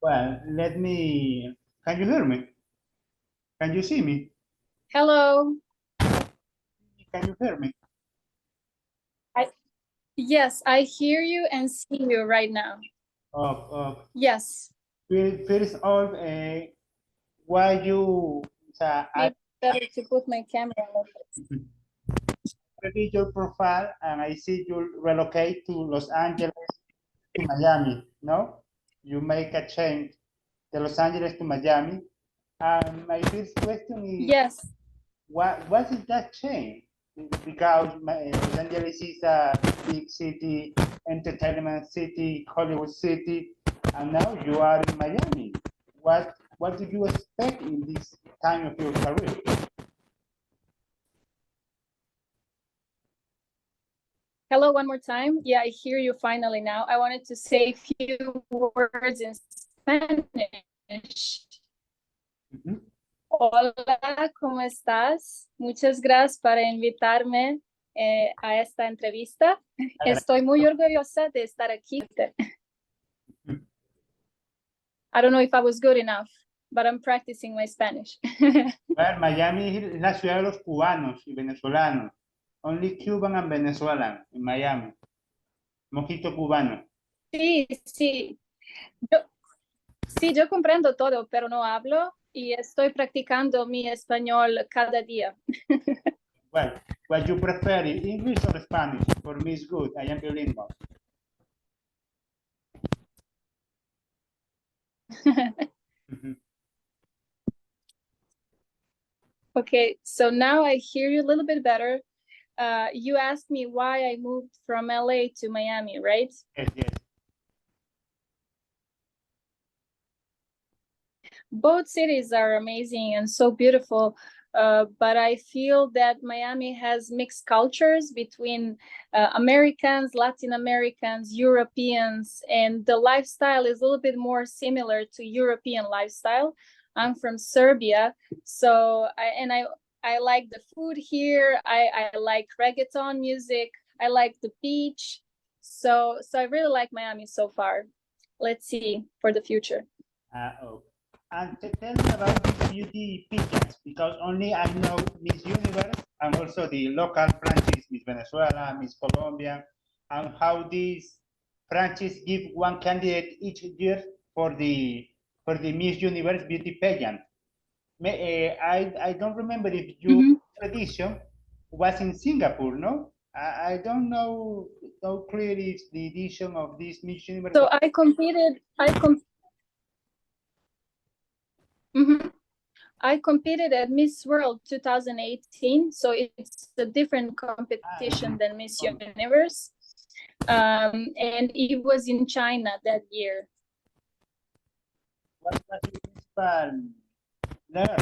Well, let me. Can you hear me? Can you see me? Hello. Can you hear me? Yes, I hear you and see you right now. Yes. First of all, why you? I Maybe better to put my camera on this. read your profile and I see you relocate to Los Angeles to Miami. No, you make a change to Los Angeles to Miami. And my first question is, Yes. what is that change? Because Los Angeles is a big city, entertainment city, Hollywood city, and now you are in Miami. What do you expect in this time of your career? Hello, one more time. Yeah, I hear you finally now. I wanted to say a few words in Spanish. Hola, ¿cómo estás? Muchas gracias por invitarme a esta entrevista. Estoy muy orgullosa de estar aquí. I don't know if I was good enough, but I'm practicing my Spanish. Well, Miami es la ciudad de los cubanos y venezolanos. Only Cuban and Venezuelan in Miami. Mojito cubano. Sí, sí. Yo comprendo todo, pero no hablo y estoy practicando mi español cada día. Well, what you prefer, English or Spanish? For me, it's good. I am bilingual. Okay, so now I hear you a little bit better. You asked me why I moved from LA to Miami, right? Yes, yes. Both cities are amazing and so beautiful, but I feel that Miami has mixed cultures between Americans, Latin Americans, Europeans, and the lifestyle is a little bit more similar to European lifestyle. I'm from Serbia, so I like the food here. I like reggaeton music. I like the beach. So I really like Miami so far. Let's see for the future. And tell me about these beauty pageants, because only I know Miss Universe and also the local franchise, Miss Venezuela, Miss Colombia, and how these franchises give one candidate each year for the Miss Universe beauty pageant. I don't remember if your tradition was in Singapore, no? I don't know how clear is the edition of this Miss Universe. So I competed. I competed at Miss World 2018, so it's a different competition than Miss Universe, and it was in China that year. What was your principal learn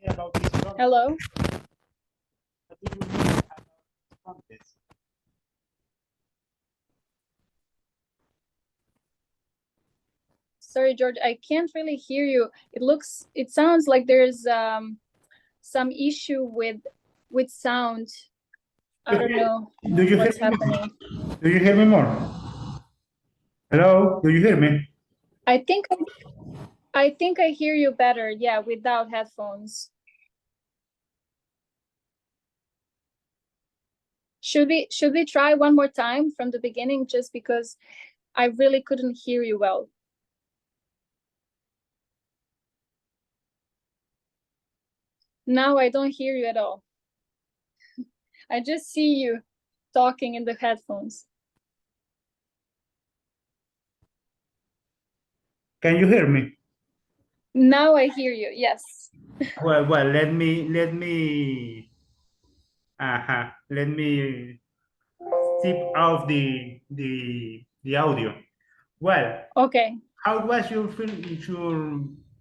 about this contest? Hello? What do you learn about this contest? Sorry, George, I can't really hear you. It sounds like there's some issue with sound. I don't know what's happening. Do you hear me more? Hello, do you hear me? I think I hear you better, yeah, without headphones. Should we try one more time from the beginning, just because I really couldn't hear you well? Now I don't hear you at all. I just see you talking in the headphones. Can you hear me? Now I hear you, yes. Well, let me tip off the audio. Well, okay. How was your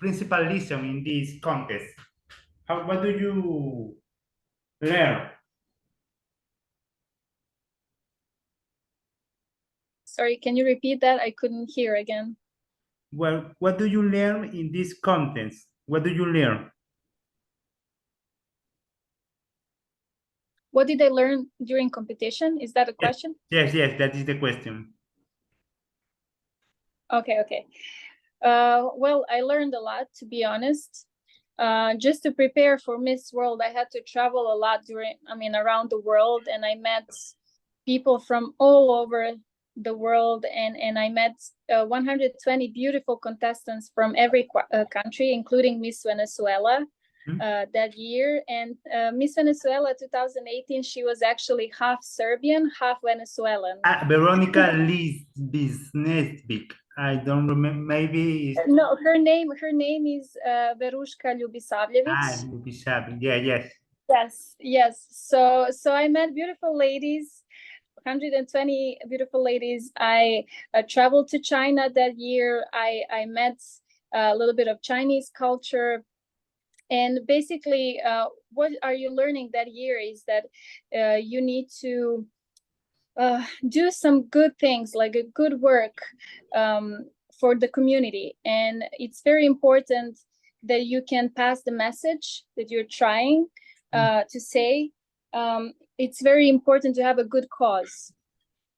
principal lesson in this contest? What do you learn? Sorry, can you repeat that? I couldn't hear again. Well, what do you learn in this contest? What do you learn? What did I learn during competition? Is that a question? Yes, that is the question. Okay. Well, I learned a lot, to be honest. Just to prepare for Miss World, I had to travel a lot around the world, and I met people from all over the world, and I met 120 beautiful contestants from every country, including Miss Venezuela that year. And Miss Venezuela 2018, she was actually half Serbian, half Venezuelan. Veronica Lisbisnesbik. I don't remember. Maybe no, her name is Verushka Ljubisavljević. Ljubisavljević. Yeah, Yes. So I met beautiful ladies, 120 beautiful ladies. I traveled to China that year. I met a little bit of Chinese culture. And basically, what are you learning that year is that you need to do some good things, like a good work for the community. And it's very important that you can pass the message that you're trying to say. It's very important to have a good cause.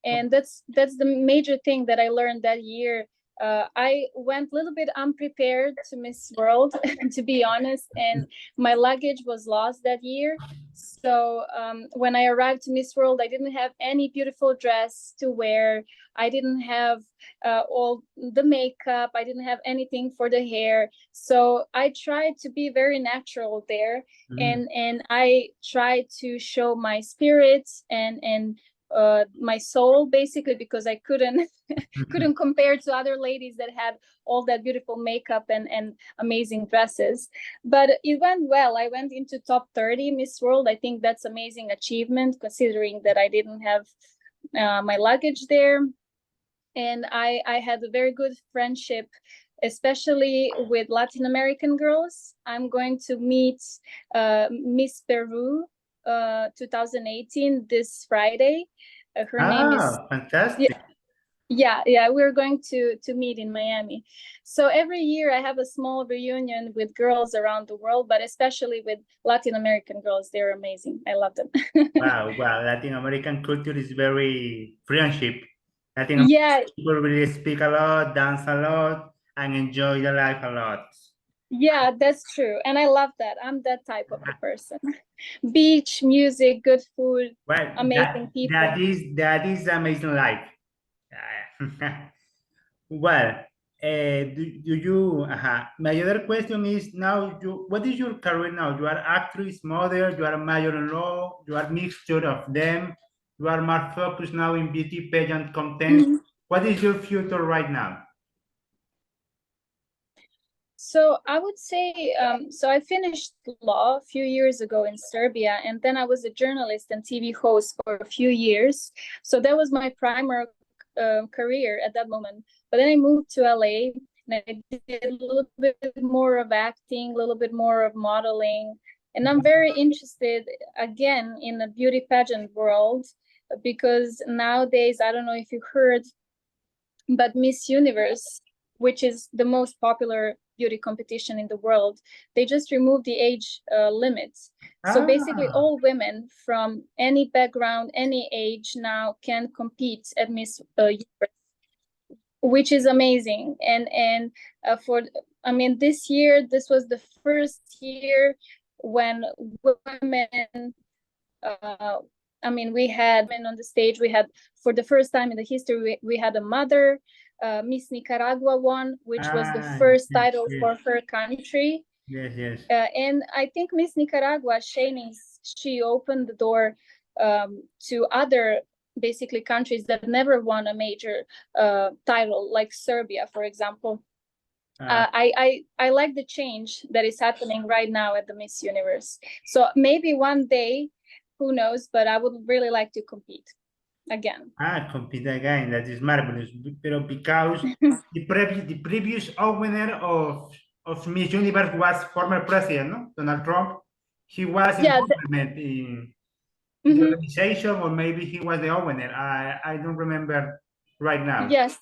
And that's the major thing that I learned that year. I went a little bit unprepared to Miss World, to be honest, and my luggage was lost that year. So when I arrived to Miss World, I didn't have any beautiful dress to wear. I didn't have all the makeup. I didn't have anything for the hair. So I tried to be very natural there, and I tried to show my spirit and my soul, basically, because I couldn't compare to other ladies that had all that beautiful makeup and amazing dresses. But it went well. I went into top 30 Miss World. I think that's amazing achievement, considering that I didn't have my luggage there. And I had a very good friendship, especially with Latin American girls. I'm going to meet Miss Peru 2018 this Friday. Her name is fantastic. Yeah, we're going to meet in Miami. So every year I have a small reunion with girls around the world, but especially with Latin American girls. They're amazing. I love them. Wow, Latin American culture is very friendship. Latin American people really speak a lot, dance a lot, and enjoy the life a lot. Yeah, that's true. And I love that. I'm that type of a person. Beach, music, good food, amazing people. That is amazing life. Well, do you, my other question is now, what is your career now? You are actress, model, you are mother-in-law, you are mixture of them, you are more focused now in beauty pageant content. What is your future right now? So I would say, so I finished law a few years ago in Serbia, and then I was a journalist and TV host for a few years. So that was my primary career at that moment. But then I moved to LA, and I did a little bit more of acting, a little bit more of modeling. And I'm very interested, again, in the beauty pageant world, because nowadays, I don't know if you heard, but Miss Universe, which is the most popular beauty competition in the world, they just removed the age limits. So basically all women from any background, any age now can compete at Miss Universe, which is amazing. And this year, this was the first year when women, we had men on the stage. We had, for the first time in the history, we had a mother. Miss Nicaragua won, which was the first title for her country. Yes. And I think Miss Nicaragua, she opened the door to other, basically, countries that never won a major title, like Serbia, for example. I like the change that is happening right now at the Miss Universe. So maybe one day, who knows, but I would really like to compete again. Compete again. That is marvelous. But because the previous winner of Miss Universe was former president, no? Donald Trump. He was in government in the organization, or maybe he was the winner. I don't remember right now. Yes,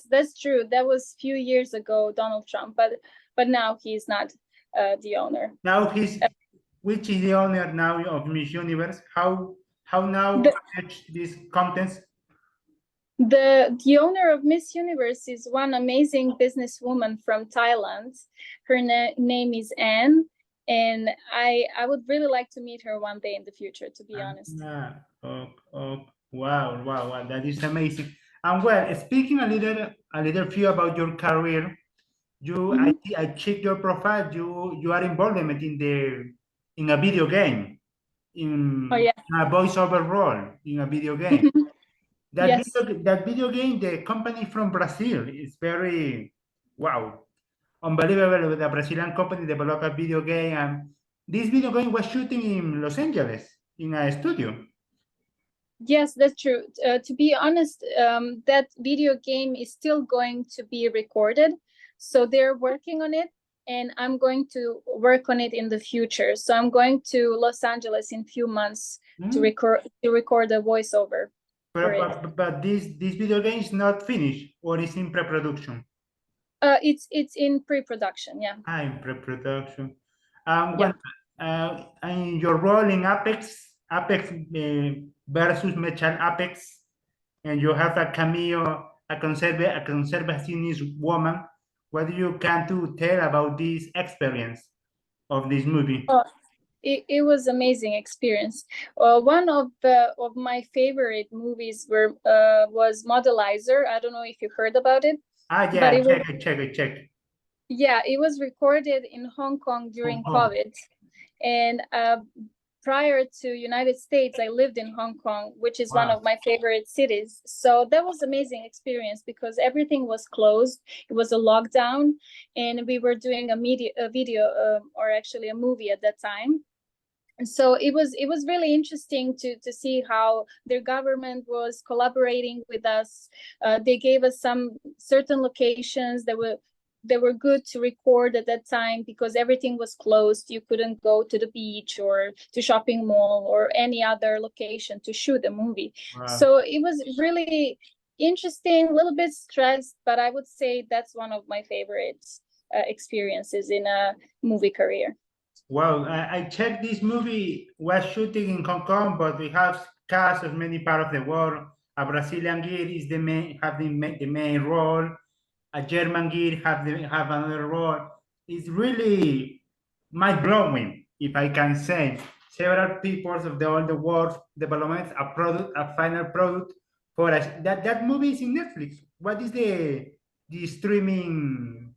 that's true. That was a few years ago, Donald Trump, but now he's not the owner. Now which is the owner now of Miss Universe? How now this contest? The owner of Miss Universe is one amazing businesswoman from Thailand. Her name is Anne, and I would really like to meet her one day in the future, to be honest. Yeah. Wow, that is amazing. And well, speaking a little few about your career, I checked your profile. You are involved in a video game, in Oh yeah. a voiceover role in a video game. Yes. That video game, the company from Brazil is very wow, unbelievable. The Brazilian company developed a video game, and this video game was shooting in Los Angeles in a studio. Yes, that's true. To be honest, that video game is still going to be recorded. So they're working on it, and I'm going to work on it in the future. So I'm going to Los Angeles in a few months to record a voiceover. But this video game is not finished, or is in pre-production? It's in pre-production, yeah. In pre-production. Yeah. And your role in Apex versus Mechan Apex, and you have a cameo, a conservationist woman. What do you can to tell about this experience of this movie? It was amazing experience. One of my favorite movies was Modelizer. I don't know if you heard about it. Yeah, I check. Yeah, it was recorded in Hong Kong during COVID, and prior to United States, I lived in Hong Kong, which is one of my favorite cities. So that was amazing experience because everything was closed. It was a lockdown, and we were doing a video, or actually a movie at that time. So it was really interesting to see how their government was collaborating with us. They gave us some certain locations that were good to record at that time because everything was closed. You couldn't go to the beach or to shopping mall or any other location to shoot a movie. So it was really interesting, a little bit stressed, but I would say that's one of my favorite experiences in a movie career. Well, I checked this movie was shooting in Hong Kong, but we have cast of many parts of the world. A Brazilian gear is the main role. A German gear have another role. It's really mind-blowing, if I can say. Several peoples of all the world development a final product for us. That movie is in Netflix. What is the streaming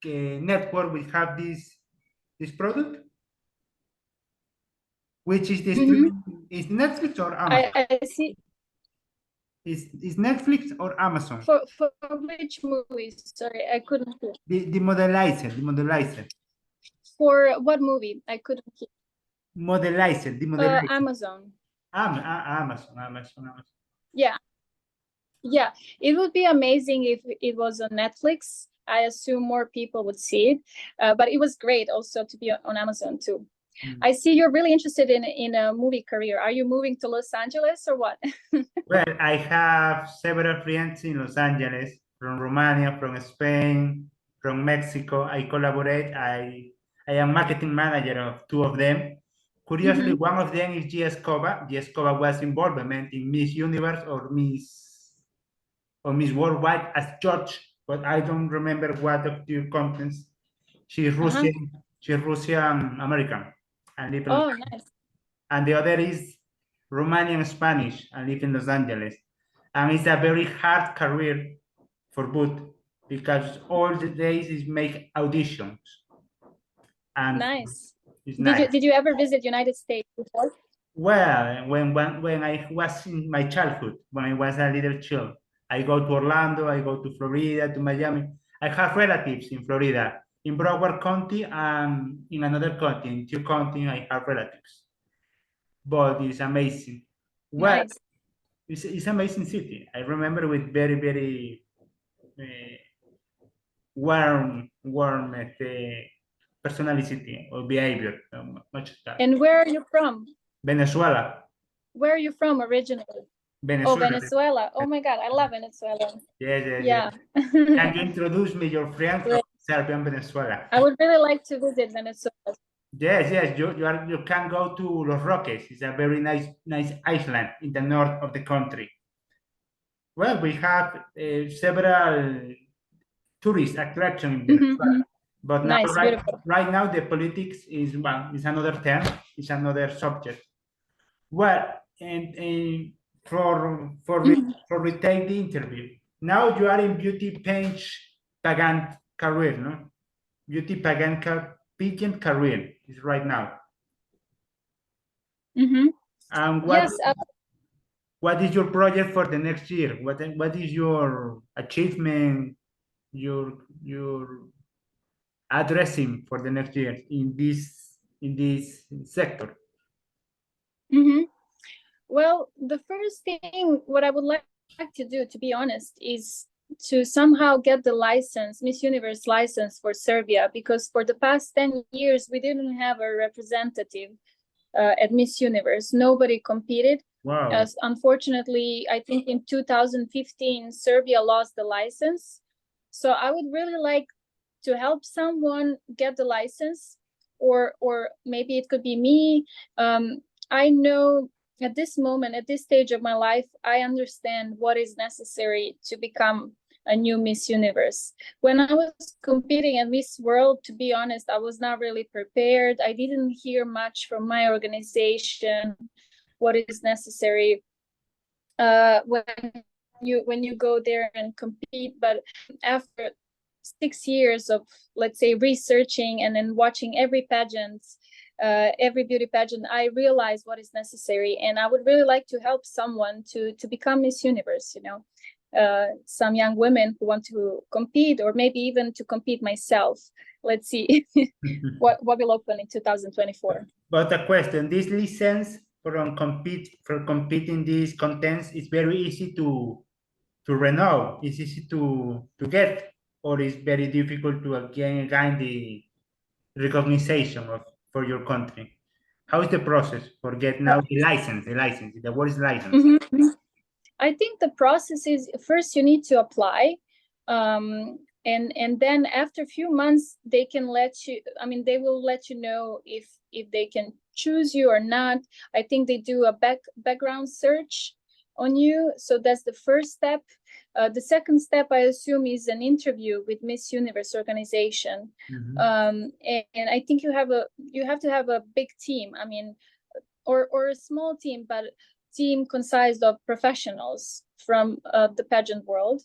network we have this product? Which is the streaming? Is Netflix or Amazon? I see. Is Netflix or Amazon? For which movies? Sorry, I couldn't hear. The Modelizer. For what movie? I couldn't hear. Modelizer. Amazon. Amazon. Yeah. It would be amazing if it was on Netflix. I assume more people would see it, but it was great also to be on Amazon too. I see you're really interested in a movie career. Are you moving to Los Angeles or what? Well, I have several friends in Los Angeles, from Romania, from Spain, from Mexico. I collaborate. I am marketing manager of two of them. Curiously, one of them is G. Escobar. G. Escobar was involvement in Miss Universe or Miss Worldwide as judge, but I don't remember what of the contents. She's Russian. She's Russian American. And live in Los Angeles. Nice. And the other is Romanian Spanish and live in Los Angeles. And it's a very hard career for both because all the days is make auditions. And nice. Nice. Did you ever visit United States before? Well, when I was in my childhood, when I was a little child, I go to Orlando, I go to Florida, to Miami. I have relatives in Florida. In Broward County and in another county, in two counties, I have relatives. But it's amazing. Well, nice. It's amazing city. I remember with very, very warm personality or behavior. Much of that. And where are you from? Venezuela. Where are you from originally? Venezuela. Oh, Venezuela. Oh my God, I love Venezuela. Yeah. Can you introduce me your friend from Serbia and Venezuela? I would really like to visit Venezuela. Yes. You can go to Los Roques. It's a very nice island in the north of the country. Well, we have several tourist attractions in Venezuela, but now Nice, beautiful. right now the politics is another term, is another subject. Well, and for retake the interview. Now you are in beauty pageant career, no? Beauty pageant career is right now. And Yes. what is your project for the next year? What is your achievement, your addressing for the next year in this sector? Well, the first thing what I would like to do, to be honest, is to somehow get the license, Miss Universe license for Serbia, because for the past 10 years we didn't have a representative at Miss Universe. Nobody competed. Wow. As unfortunately, I think in 2015 Serbia lost the license. So I would really like to help someone get the license, or maybe it could be me. I know at this moment, at this stage of my life, I understand what is necessary to become a new Miss Universe. When I was competing at Miss World, to be honest, I was not really prepared. I didn't hear much from my organization what is necessary when you go there and compete. But after 6 years of, let's say, researching and then watching every pageant, every beauty pageant, I realized what is necessary, and I would really like to help someone to become Miss Universe, you know. Some young women who want to compete, or maybe even to compete myself. Let's see what will open in 2024. But a question: this license for competing these contents is very easy to renew. It's easy to get, or is very difficult to gain the recognition for your country. How is the process for get now the license? The word is license. I think the process is, first you need to apply, and then after a few months they can let you, I mean, they will let you know if they can choose you or not. I think they do a background search on you, so that's the first step. The second step, I assume, is an interview with Miss Universe organization. And I think you have to have a big team, I mean, or a small team, but team consisted of professionals from the pageant world.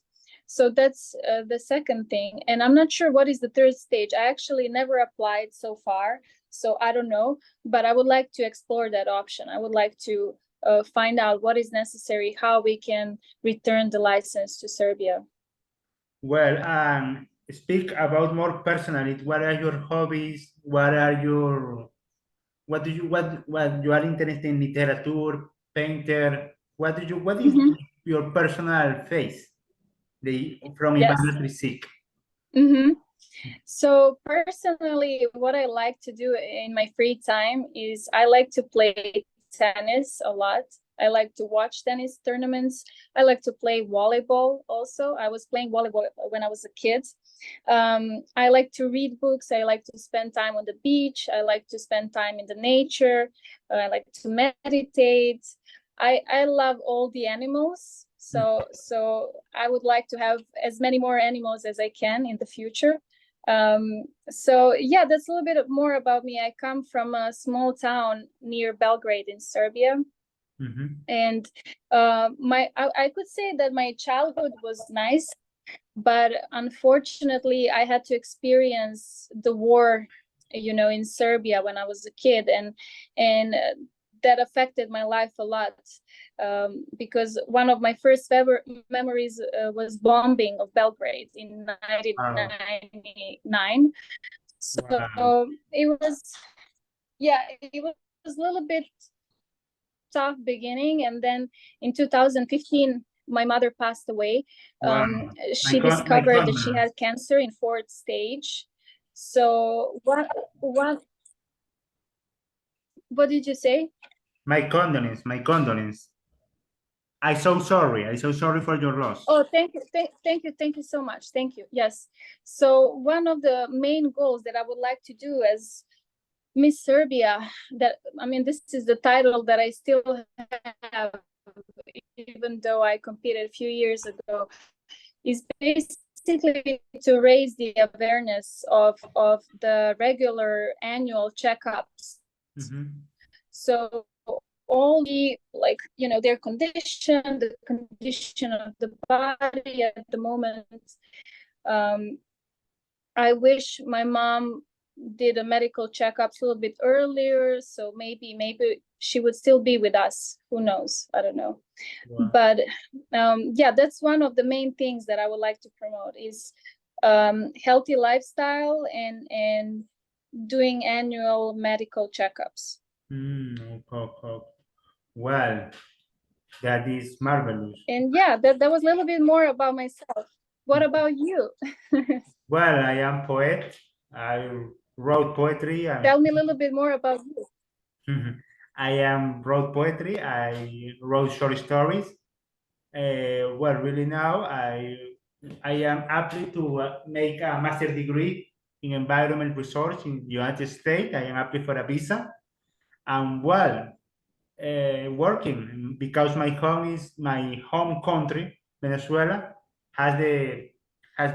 So that's the second thing. And I'm not sure what is the third stage. I actually never applied so far, so I don't know, but I would like to explore that option. I would like to find out what is necessary, how we can return the license to Serbia. Well, speak about more personally. What are your hobbies? What you are interested in? Literature, painter. What is your personal face? From Ivana Trisic. So personally, what I like to do in my free time is I like to play tennis a lot. I like to watch tennis tournaments. I like to play volleyball also. I was playing volleyball when I was a kid. I like to read books. I like to spend time on the beach. I like to spend time in the nature. I like to meditate. I love all the animals. So I would like to have as many more animals as I can in the future. So yeah, that's a little bit more about me. I come from a small town near Belgrade in Serbia. And I could say that my childhood was nice, but unfortunately I had to experience the war, you know, in Serbia when I was a kid, and that affected my life a lot, because one of my first memories was bombing of Belgrade in 1999. So it was a little bit tough beginning, and then in 2015 my mother passed away. She discovered that she had cancer in 4th stage. So what did you say? My condolence. I'm so sorry for your loss. Oh, thank you so much. Thank you. Yes. So one of the main goals that I would like to do as Miss Serbia, that, I mean, this is the title that I still have even though I competed a few years ago, is basically to raise the awareness of the regular annual checkups. So all the, like, you know, their condition, the condition of the body at the moment. I wish my mom did a medical checkup a little bit earlier, so maybe she would still be with us. Who knows? I don't know. Wow. But yeah, that's one of the main things that I would like to promote is healthy lifestyle and doing annual medical checkups. Well, that is marvelous. And yeah, that was a little bit more about myself. What about you? Well, I am poet. I wrote poetry. Tell me a little bit more about you. I wrote poetry. I wrote short stories. Well, really now I am happy to make a master's degree in environment research in the United States. I am happy for a visa. And well, working because my home country, Venezuela, has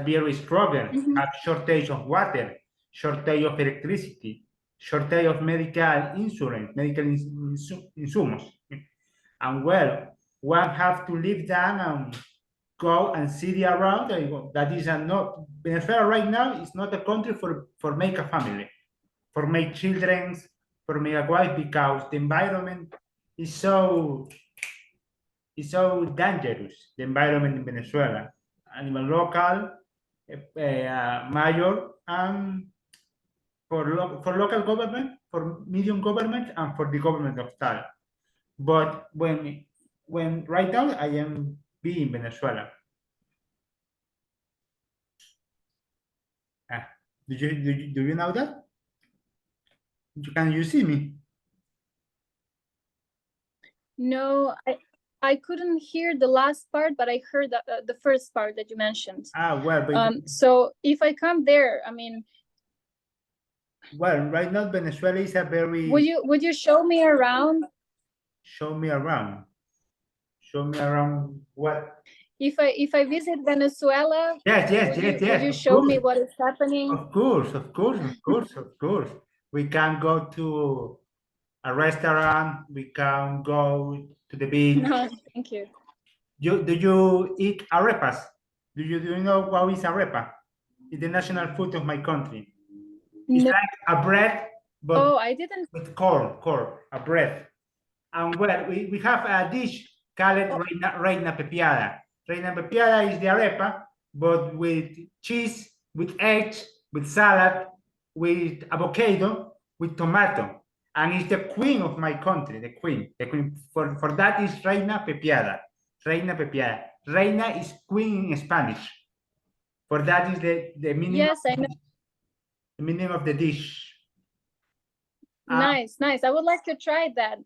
very struggle, have shortage of water, shortage of electricity, shortage of medical insurance, medical insumos. And well, one have to live down and go and see the around. That is not Venezuela right now is not a country for make a family, for make children, for make a wife, because the environment is so dangerous. The environment in Venezuela, animal local, mayor, and for local government, for medium government, and for the government of state. But when right now I am in Venezuela. Do you know that? Can you see me? No, I couldn't hear the last part, but I heard the first part that you mentioned. Well, but so if I come there, I mean, well, right now Venezuela is a very. Would you show me around? Show me around. Show me around what? If I visit Venezuela, yes. Would you show me what is happening? Of course. We can go to a restaurant. We can go to the beach. No, thank you. Do you eat arepas? Do you know what is arepa? It's the national food of my country. It's like a bread, but I didn't. With corn, a bread. And well, we have a dish called reina pepiada. Reina pepiada is the arepa, but with cheese, with eggs, with salad, with avocado, with tomato. And it's the queen of my country, the queen. For that is reina pepiada. Reina pepiada. Reina is queen in Spanish. For that is the meaning. Yes, I know. The meaning of the dish. Nice. I would like to try that.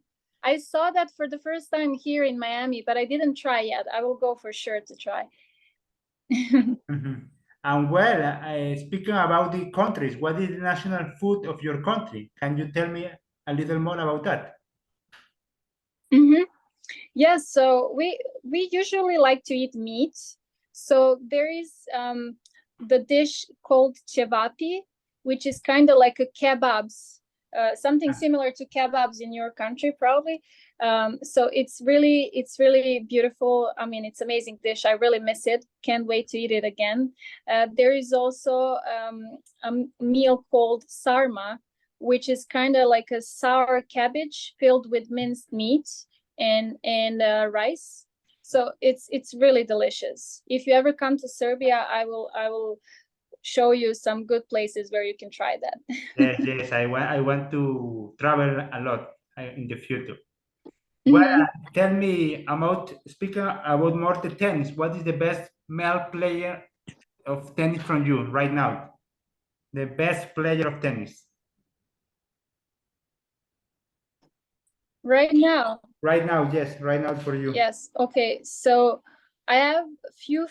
I saw that for the first time here in Miami, but I didn't try yet. I will go for sure to try. And well, speaking about the countries, what is the national food of your country? Can you tell me a little more about that? Yes, so we usually like to eat meat. So there is the dish called chevati, which is kind of like a kebabs, something similar to kebabs in your country, probably. So it's really beautiful. I mean, it's an amazing dish. I really miss it. Can't wait to eat it again. There is also a meal called sarma, which is kind of like a sour cabbage filled with minced meat and rice. So it's really delicious. If you ever come to Serbia, I will show you some good places where you can try that. Yes, I want to travel a lot in the future. Well, tell me speaking about more the tennis. What is the best male player of tennis from you right now? The best player of tennis. Right now. Right now, yes. Right now for you. Yes. Okay. So I have few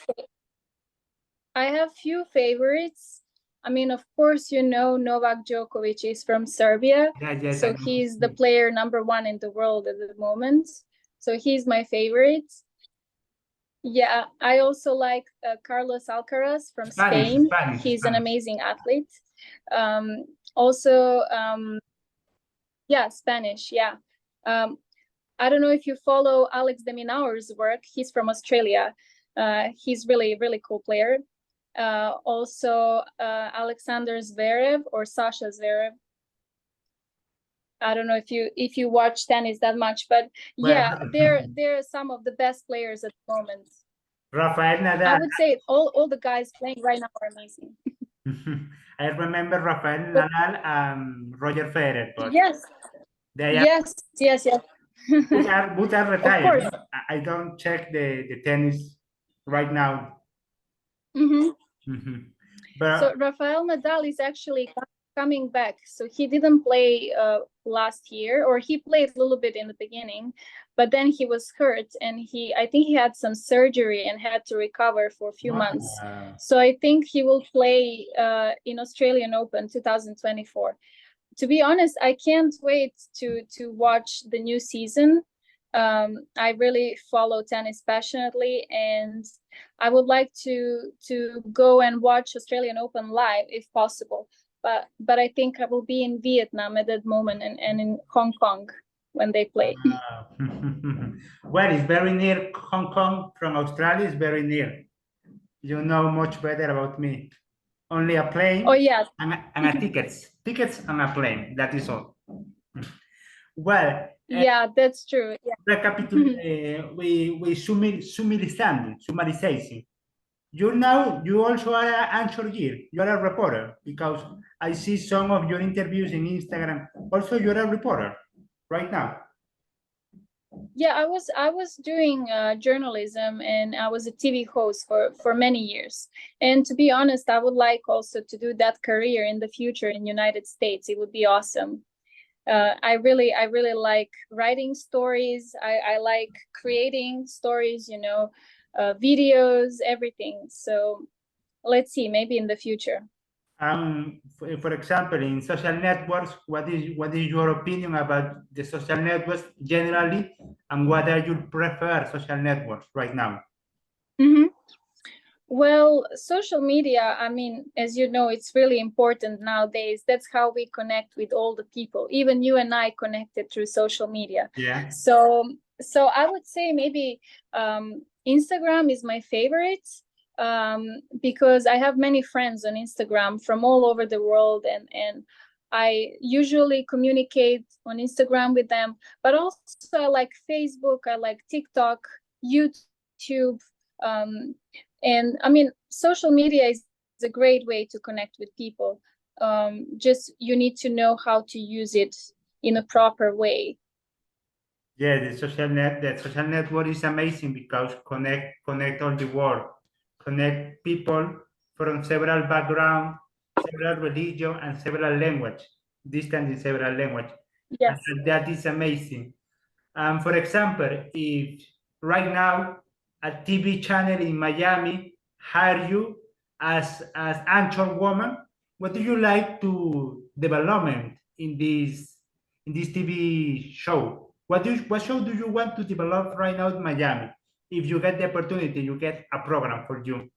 favorites. I mean, of course, you know Novak Djokovic is from Serbia. Yes, so he's the player #1 in the world at the moment. So he's my favorite. Yeah, I also like Carlos Alcaraz from Spain. He's an amazing athlete. Also, yeah, Spanish, yeah. I don't know if you follow Alex de Minaur's work. He's from Australia. He's really, really cool player. Also, Alexander Zverev or Sasha Zverev. I don't know if you watch tennis that much, but yeah, they're some of the best players at the moment. Rafael Nadal. I would say all the guys playing right now are amazing. I remember Rafael Nadal and Roger Federer. But yes. Yes. Both are retired. I don't check the tennis right now. But so Rafael Nadal is actually coming back. So he didn't play last year, or he played a little bit in the beginning, but then he was hurt, and I think he had some surgery and had to recover for a few months. So I think he will play in Australian Open 2024. To be honest, I can't wait to watch the new season. I really follow tennis passionately, and I would like to go and watch Australian Open live if possible. But I think I will be in Vietnam at that moment, and in Hong Kong when they play. Well, it's very near. Hong Kong from Australia is very near. You know much better about me. Only a plane. Oh yeah. And a tickets and a plane. That is all. Well. Yeah, that's true. Yeah. We summarization. You also are an anchor here. You are a reporter, because I see some of your interviews in Instagram. Also, you're a reporter right now. Yeah, I was doing journalism, and I was a TV host for many years. And to be honest, I would like also to do that career in the future in United States. It would be awesome. I really like writing stories. I like creating stories, videos, everything. So let's see, maybe in the future. For example, in social networks, what is your opinion about the social networks generally, and what are your preferred social networks right now? Well, social media, I mean, as you know, it's really important nowadays. That's how we connect with all the people. Even you and I connected through social media. Yeah. So I would say maybe Instagram is my favorite, because I have many friends on Instagram from all over the world, and I usually communicate on Instagram with them. But also I like Facebook, I like TikTok, YouTube. And I mean, social media is a great way to connect with people. Just you need to know how to use it in a proper way. Yeah, the social network is amazing because connect all the world, connect people from several backgrounds, several religion, and several language, distant in several language. Yes. And that is amazing. For example, if right now a TV channel in Miami hire you as anchor woman, what do you like to development in this TV show? What show do you want to develop right now in Miami? If you get the opportunity, you get a program for you.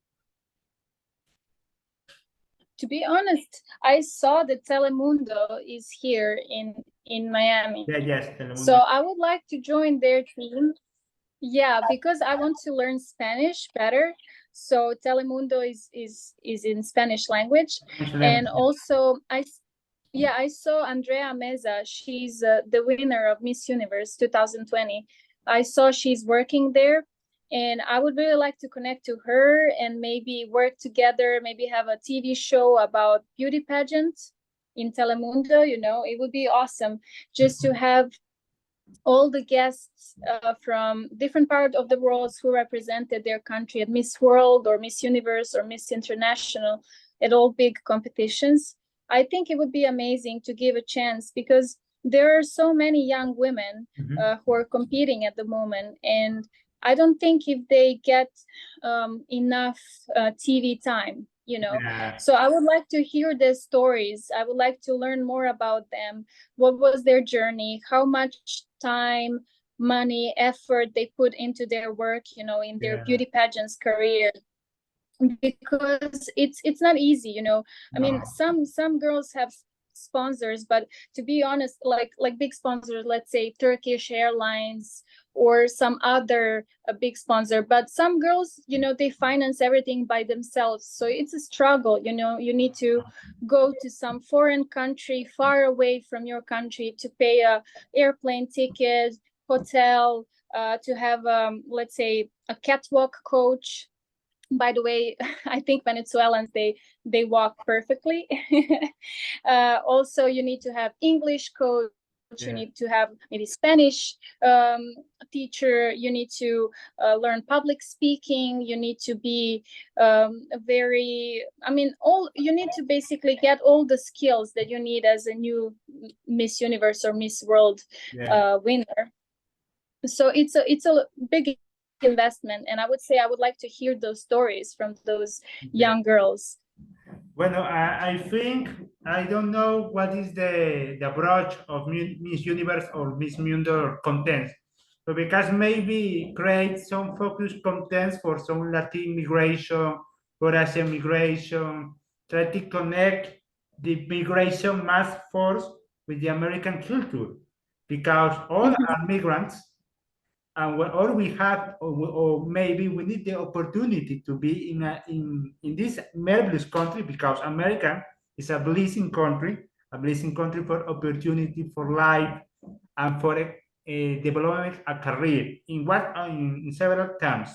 To be honest, I saw that Telemundo is here in Miami. Yeah, yes, Telemundo. So I would like to join their team. Yeah, because I want to learn Spanish better. So Telemundo is in Spanish language. And also I saw Andrea Meza. She's the winner of Miss Universe 2020. I saw she's working there, and I would really like to connect to her and maybe work together, maybe have a TV show about beauty pageant in Telemundo. It would be awesome just to have all the guests from different parts of the world who represented their country at Miss World or Miss Universe or Miss International at all big competitions. I think it would be amazing to give a chance, because there are so many young women who are competing at the moment, and I don't think if they get enough TV time, Yeah. So I would like to hear their stories. I would like to learn more about them. What was their journey? How much time money, effort they put into their work, you know, in their beauty pageants career, because it's not easy, you know. I mean, some girls have sponsors, but to be honest, like big sponsors, let's say Turkish Airlines or some other big sponsor, but some girls, you know, they finance everything by themselves, so it's a struggle, you know. You need to go to some foreign country far away from your country to pay a airplane ticket, hotel, to have let's say a catwalk coach. By the way, I think Venezuelans, they walk perfectly. Also, you need to have English coach. You need to have maybe Spanish teacher. You need to learn public speaking. You need to be you need to basically get all the skills that you need as a new Miss Universe or Miss World winner. So it's a big investment, and I would say I would like to hear those stories from those young girls. Well, I think I don't know what is the approach of Miss Universe or Miss Mundo contents, but because maybe create some focused contents for some Latin migration, for Asian migration, try to connect the migration mass force with the American culture, because all are migrants. And or we have, or maybe we need the opportunity to be in this marvelous country, because America is a blessing country for opportunity, for life, and for developing a career in several terms.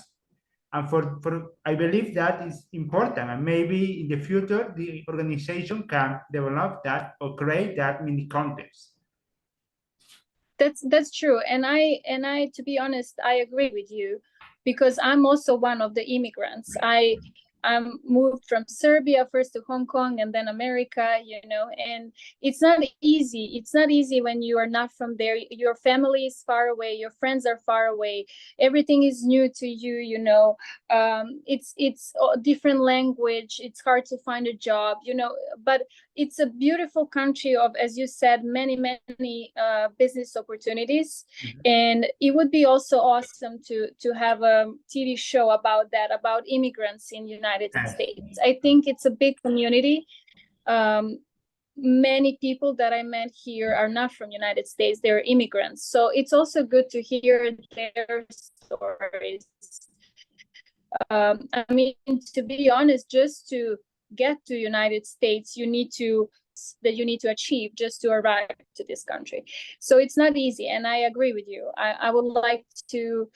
And for I believe that is important, and maybe in the future the organization can develop that or create that mini contest. That's true, and I to be honest, I agree with you, because I'm also one of the immigrants. I moved from Serbia first to Hong Kong and then America, you know, and it's not easy. It's not easy when you are not from there. Your family is far away, your friends are far away, everything is new to you, you know. It's a different language, it's hard to find a job, you know, but it's a beautiful country of, as you said, many business opportunities. And it would be also awesome to have a TV show about that, about immigrants in United States. I think it's a big community. Many people that I met here are not from United States, they're immigrants, so it's also good to hear their stories. I mean, to be honest, just to get to United States, you need to achieve just to arrive to this country. So it's not easy, and I agree with you. I would like to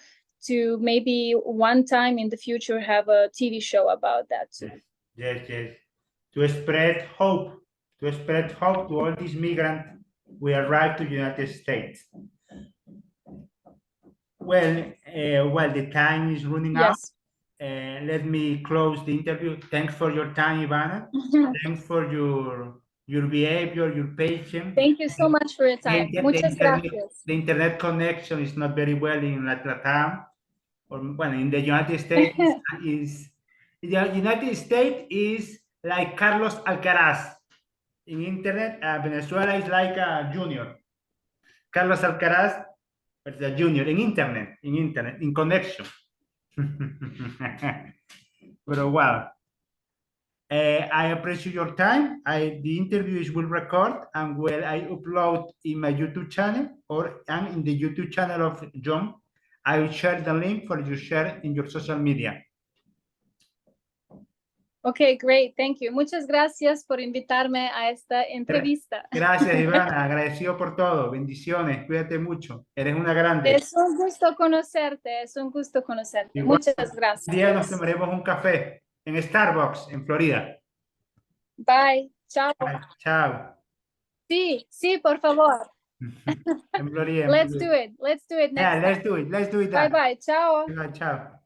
maybe one time in the future have a TV show about that too. Yes. To spread hope to all these migrants who arrive to the United States. Well, the time is running out. Let me close the interview. Thanks for your time, Ivana. Thanks for your behavior, your patience. Thank you so much for your time. Muchas gracias. The internet connection is not very well in Latam, or well, in the United States United States is like Carlos Alcaraz. In internet, Venezuela is like a junior. Carlos Alcaraz is a junior in internet, in connection. But well, I appreciate your time. The interviews will record and I upload in my YouTube channel and in the YouTube channel of John. I will share the link for you to share in your social media. Okay, great. Thank you. Muchas gracias por invitarme a esta entrevista. Gracias, Ivana. Agradecido por todo. Bendiciones. Cuídate mucho. Eres una grande. Es un gusto conocerte. Es un gusto conocerte. Igual, muchas gracias. Un día nos tomaremos un café en Starbucks, en Florida. Bye. Chao. Bye. Chao. Sí, por favor. En Florida. Let's do it. Let's do it next time. Let's do it. Bye. Ciao. Bye, chao.